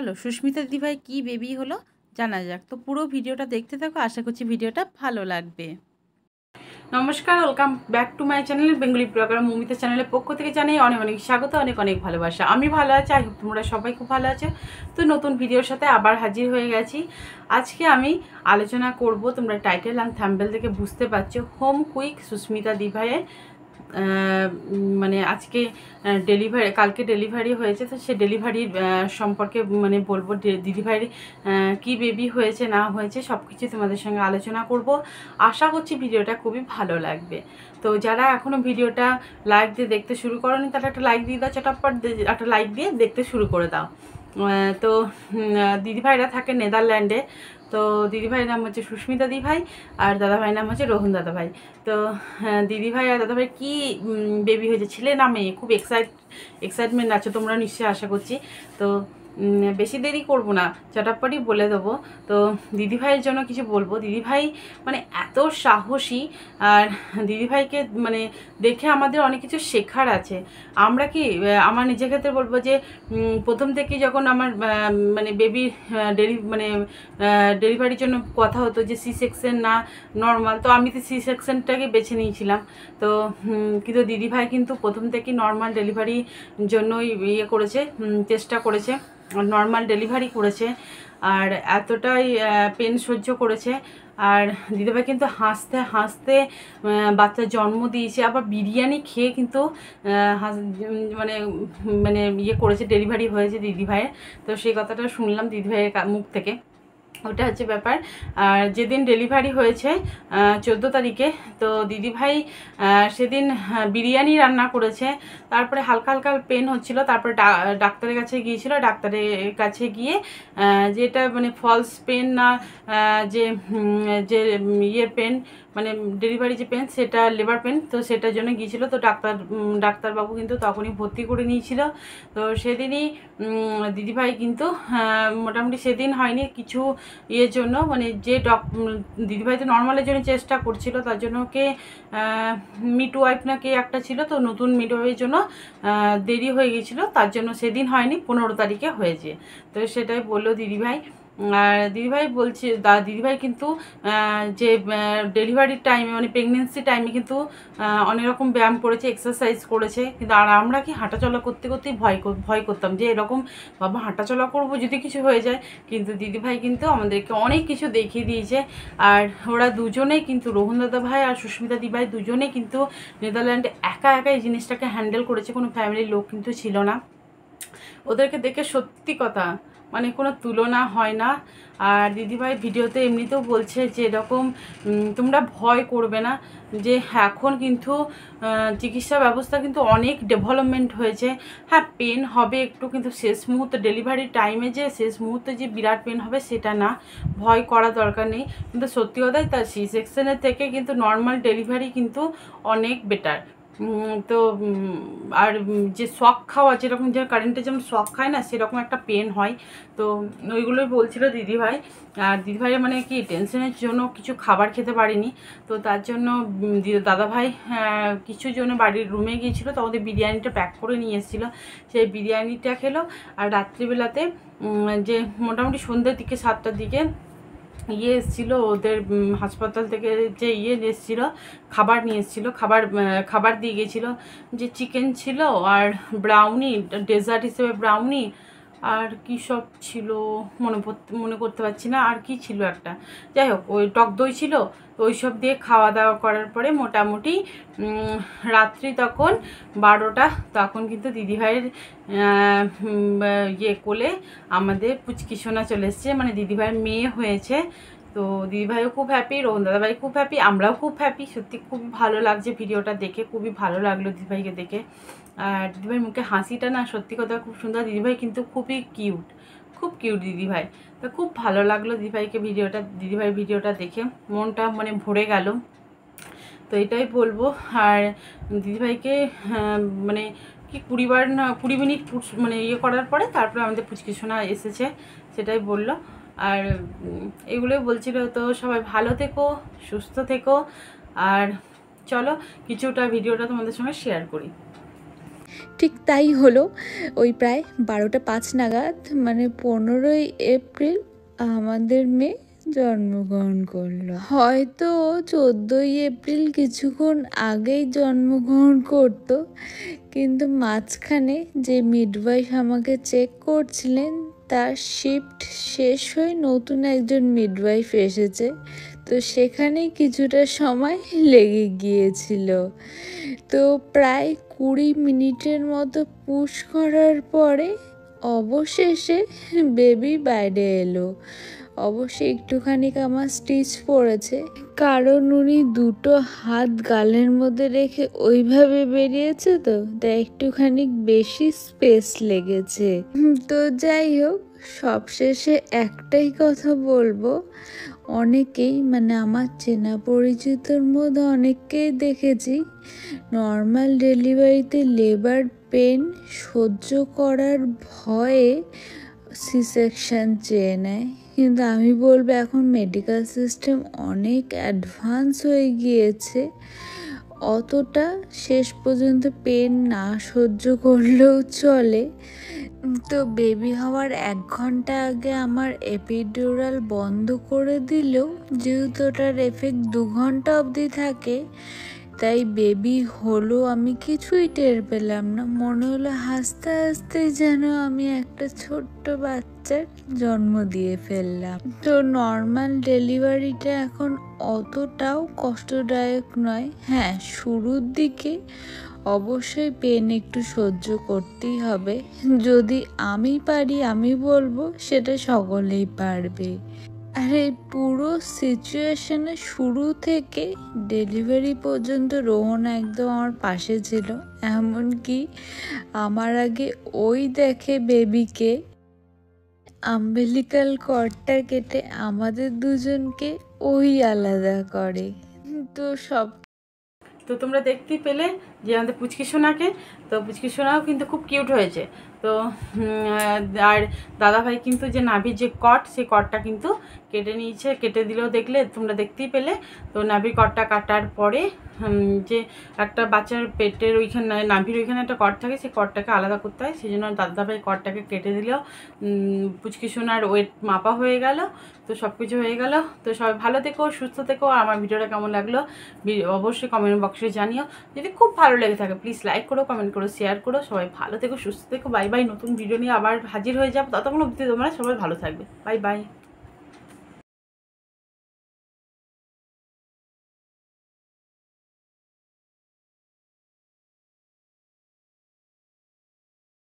চলো সুস্মিতা দিদিভাই কি বেবি হলো জানা যাক। তো পুরো ভিডিওটা দেখতে থাকো, আশা করছি ভিডিওটা ভালো লাগবে। নমস্কার, welcome back to my channel Bengali blogger Moumita চ্যানেলের পক্ষ থেকে জানাই অনেক অনেক স্বাগত, অনেক অনেক ভালোবাসা। আমি ভালো আছি, আই হোপ তোমরা সবাই খুব ভালো আছো। তো নতুন ভিডিওর সাথে আবার হাজির হয়ে গেছি। আজকে আমি আলোচনা করব, তোমরা টাইটেল অ্যান্ড থাম্বনেল থেকে বুঝতে পারছো, হোম কুইক সুস্মিতা দিদিভাইয়ের মানে আজকে ডেলিভারি, কালকে ডেলিভারি হয়েছে। তো সে ডেলিভারির সম্পর্কে মানে বলবো, দিদিভাইয়ের কি বেবি হয়েছে না হয়েছে সব কিছু তোমাদের সঙ্গে আলোচনা করব। আশা করছি ভিডিওটা খুবই ভালো লাগবে। তো যারা এখনও ভিডিওটা লাইক দিয়ে দেখতে শুরু করোনি তারা একটা লাইক দিয়ে দাও, চটাপট একটা লাইক দিয়ে দেখতে শুরু করে দাও। তো দিদিভাইরা থাকে নেদারল্যান্ডে। তো দিদিভাইয়ের নাম হচ্ছে সুস্মিতা দিদিভাই, আর দাদাভাইয়ের নাম হচ্ছে রোহন দাদাভাই। তো দিদিভাই আর দাদাভাই কি বেবি হয়েছে, ছেলে না মেয়ে, খুব এক্সাইটমেন্ট আছে তোমরা নিশ্চয়ই আশা করছি। তো বেশি দেরি করব না, চটাপটই বলে দেবো। তো দিদিভাইয়ের জন্য কিছু বলবো। দিদিভাই মানে এত সাহসী, আর দিদিভাইকে মানে দেখে আমাদের অনেক কিছু শেখার আছে। আমরা কি, আমার নিজের ক্ষেত্রে বলবো যে প্রথম থেকেই যখন আমার মানে বেবি ডেলিভারির জন্য কথা হতো যে সি সেকশন না নর্মাল, তো আমি তো সি সেকশনটাকে বেছে নিয়েছিলাম। তো কিন্তু দিদিভাই কিন্তু প্রথম থেকেই নর্মাল ডেলিভারির জন্যই ইয়ে করেছে, চেষ্টা করেছে, নর্মাল ডেলিভারি করেছে, আর এতটাই পেন সহ্য করেছে। আর দিদিভাই কিন্তু হাসতে হাসতে বাচ্চার জন্ম দিয়েছে, আবার বিরিয়ানি খেয়ে কিন্তু মানে মানে ইয়ে করেছে, ডেলিভারি হয়েছে দিদিভাইয়ের। তো সেই কথাটা শুনলাম দিদিভাইয়ের মুখ থেকে, ওটা হচ্ছে ব্যাপার। আর যেদিন ডেলিভারি হয়েছে 14 তারিখে, তো দিদিভাই সেদিন বিরিয়ানি রান্না করেছে। তারপরে হালকা হালকা পেন হচ্ছিল, তারপরে ডাক্তারের কাছে গিয়েছিল। ডাক্তারের কাছে গিয়ে যেটা মানে ফলস পেন না, যে যে ইয়ের পেন মানে ডেলিভারি যে পেন সেটা লেবার পেন, তো সেটার জন্য গিয়েছিল। তো ডাক্তারবাবু কিন্তু তখনই ভর্তি করে নিয়েছিল। তো সেদিনই দিদিভাই কিন্তু মোটামুটি সেদিন হয়নি কিছু ইয়ের জন্য, মানে যে দিদিভাই তো নর্মালের জন্য চেষ্টা করছিল, তার জন্য কে মিড ওয়াইফ না কে একটা ছিল, তো নতুন মিড ওয়াইফের জন্য দেরি হয়ে গিয়েছিলো, তার জন্য সেদিন হয়নি, 15 তারিখে হয়েছে। তো সেটাই বললো দিদিভাই। আর দিদিভাই বলছে, দিদিভাই কিন্তু যে ডেলিভারির টাইমে মানে প্রেগনেন্সি টাইমে কিন্তু অনেক রকম ব্যায়াম করেছে, এক্সারসাইজ করেছে। কিন্তু আর আমরা কি হাঁটাচলা করতে করতেই ভয় করতাম যে এরকম বাবা হাঁটাচলা করবো যদি কিছু হয়ে যায়। কিন্তু দিদিভাই কিন্তু আমাদেরকে অনেক কিছু দেখিয়ে দিয়েছে। আর ওরা দুজনেই কিন্তু, রোহন দাদা ভাই আর সুস্মিতা দিদিভাই দুজনেই কিন্তু নেদারল্যান্ডে একা একা এই জিনিসটাকে হ্যান্ডেল করেছে, কোনো ফ্যামিলির লোক কিন্তু ছিল না। ওদেরকে দেখে সত্যি কথা মানে কোনো তুলনা হয় না। আর দিদিভাই ভিডিওতে এমনিতেও বলছে যে এরকম তোমরা ভয় করবে না, যে এখন কিন্তু চিকিৎসা ব্যবস্থা কিন্তু অনেক ডেভেলপমেন্ট হয়েছে। হ্যাঁ পেন হবে একটু, কিন্তু শেষ মুহূর্তে ডেলিভারির টাইমে যে শেষ মুহূর্তে যে বিরাট পেন হবে সেটা না, ভয় করা দরকার নেই। কিন্তু সত্যি কথাই তার সি সেকশনের থেকে কিন্তু নর্মাল ডেলিভারি কিন্তু অনেক বেটার। তো আর যে শক খাওয়া, যেরকম যে কারেন্টে যেমন শক খায় না, সেরকম একটা পেন হয়। তো ওইগুলোই বলছিল দিদিভাই। আর দিদিভাইয়ের মানে কি টেনশনের জন্য কিছু খাবার খেতে পারিনি, তো তার জন্য দাদাভাই কিছু জন্য বাড়ির রুমে গিয়েছিলো, তো ওদের বিরিয়ানিটা প্যাক করে নিয়ে এসেছিলো, সেই বিরিয়ানিটা খেলো। আর রাত্রিবেলাতে যে মোটামুটি সন্ধ্যের দিকে 7টার দিকে ইয়ে এসেছিলো ওদের হাসপাতাল থেকে, যে ইয়ে এসেছিলো খাবার নিয়ে এসেছিলো, খাবার দিয়ে গেছিলো, যে চিকেন ছিল আর ব্রাউনি, ডেজার্ট হিসেবে ব্রাউনি, আর কী সব ছিল মনে করতে পারছি না, আর কি ছিল একটা, যাই হোক ওই টক দই ছিল। তো ওই সব দিয়ে খাওয়া দাওয়া করার পরে মোটামুটি রাত্রি তখন 12টা, তখন কিন্তু দিদিভাইয়ের ইয়ে কোলে আমাদের পুচকি সোনা চলে এসছে, মানে দিদিভাইয়ের মেয়ে হয়েছে। তো দিদিভাইও খুব হ্যাপি, রোহন দাদাভাই খুব হ্যাপি, আমরাও খুব হ্যাপি। সত্যি খুব ভালো লাগছে ভিডিওটা দেখে, খুবই ভালো লাগলো দিদিভাইকে দেখে। আর দিদিভাইয়ের মুখে হাসিটা না সত্যি কথা খুব সুন্দর। দিদিভাই কিন্তু খুবই কিউট, খুব কিউট দিদিভাই। তো খুব ভালো লাগলো দিদিভাইয়ের ভিডিওটা দেখে, মনটা মানে ভরে গেল। তো এটাই বলবো। আর দিদিভাইকে মানে কি 20 মিনিট মানে ইয়ে করার পরে তারপরে আমাদের পুচকি সোনা এসেছে, সেটাই বললো। আর এগুলোই বলছিল। তো সবাই ভালো থেকো, সুস্থ থেকো। আর চলো কিছুটা ভিডিওটা তোমাদের সঙ্গে শেয়ার করি। ঠিক তাই হলো। ওই প্রায় 12টা 5 নাগাদ, মানে 15ই এপ্রিল আমাদের মেয়ে জন্মগ্রহণ করলো। হয়তো 14ই এপ্রিল কিছুক্ষণ আগেই জন্মগ্রহণ করতো, কিন্তু মাঝখানে যে মিডওয়াইফ আমাকে চেক করছিলেন তার শিফট শেষ হয়ে নতুন একজন মিডওয়াইফ এসেছে, তো সেখানেই কিছুটা সময় লেগে গিয়েছিল। তো প্রায় 20 মিনিটের মতো পুশ করার পরে অবশেষে বেবি বাইরে এলো। অবশ্যই একটুখানি আমার স্টিচ পড়েছে, কারণ উনি দুটো হাত গালের মধ্যে রেখে ওইভাবে বেরিয়েছে, তো তাই একটুখানি বেশি স্পেস লেগেছে। তো যাই হোক, সবশেষে একটাই কথা বলবো, অনেকেই মানে আমার চেনা পরিচিতর মধ্যে অনেককেই দেখেছি নর্মাল ডেলিভারিতে লেবার পেন সহ্য করার ভয়ে সি সেকশন চেয়ে নেয়, কিন্তু আমি বলবো এখন মেডিকেল সিস্টেম অনেক অ্যাডভান্স হয়ে গিয়েছে, অতটা শেষ পর্যন্ত পেন না সহ্য করলেও চলে। তো বেবি হওয়ার 1 ঘন্টা আগে আমার এপিডুরাল বন্ধ করে দিলেও যেহেতু ওটার এফেক্ট 2 ঘন্টা অবধি থাকে, তাই বেবি হলো আমি কিছুই টের পেলাম না। মনে হলো হাসতে হাসতে যেন আমি একটা ছোট্ট বাচ্চার জন্ম দিয়ে ফেললাম। তো নর্মাল ডেলিভারিটা এখন অতটাও কষ্টদায়ক নয়। হ্যাঁ, শুরুর দিকে অবশ্যই পেন একটু সহ্য করতেই হবে, যদি আমি পারি আমি বলবো সেটা সকলেই পারবে। আর এই পুরো সিচুয়েশনে শুরু থেকে ডেলিভারি পর্যন্ত রোহন একদম আমার পাশে ছিল, এমনকি আমার আগে ওই দেখে বেবিকে আম্বেলিকাল কর্ডটা কেটে আমাদের দুজনকে ওই আলাদা করে। তো তোমরা দেখতেই পেলে যে আমাদের পুচকি সোনাকে, তো পুচকি সোনাও কিন্তু খুব কিউট হয়েছে। তো আর দাদাভাই কিন্তু যে নাভির যে কট, সেই কটটা কিন্তু কেটে নিয়েছে, কেটে দিলেও দেখলে তোমরা দেখতেই পেলে। তো নাভির কটটা কাটার পরে যে একটা বাচ্চার পেটের ওইখানে নাভির ওইখানে একটা কট থাকে, সেই কটটাকে আলাদা করতে হয়, সেই জন্য দাদাভাই কটটাকে কেটে দিলেও পুচকি সোনার ওয়েট মাপা হয়ে গেল। তো সব কিছু হয়ে গেল। তো সবাই ভালো থেকো, সুস্থ থেকো। আমার ভিডিওটা কেমন লাগলো অবশ্যই কমেন্ট বক্সে জানিও। যদি খুব ভালো লেগে থাকে প্লিজ লাইক করো, কমেন্ট করো, শেয়ার করো। সবাই ভালো থেকো, সুস্থ থেকো। Bye bye. নতুন ভিডিও নিয়ে আবার হাজির হয়ে যাবো, ততক্ষণ অবধি তোমরা সবাই ভালো থাকবে। Bye bye.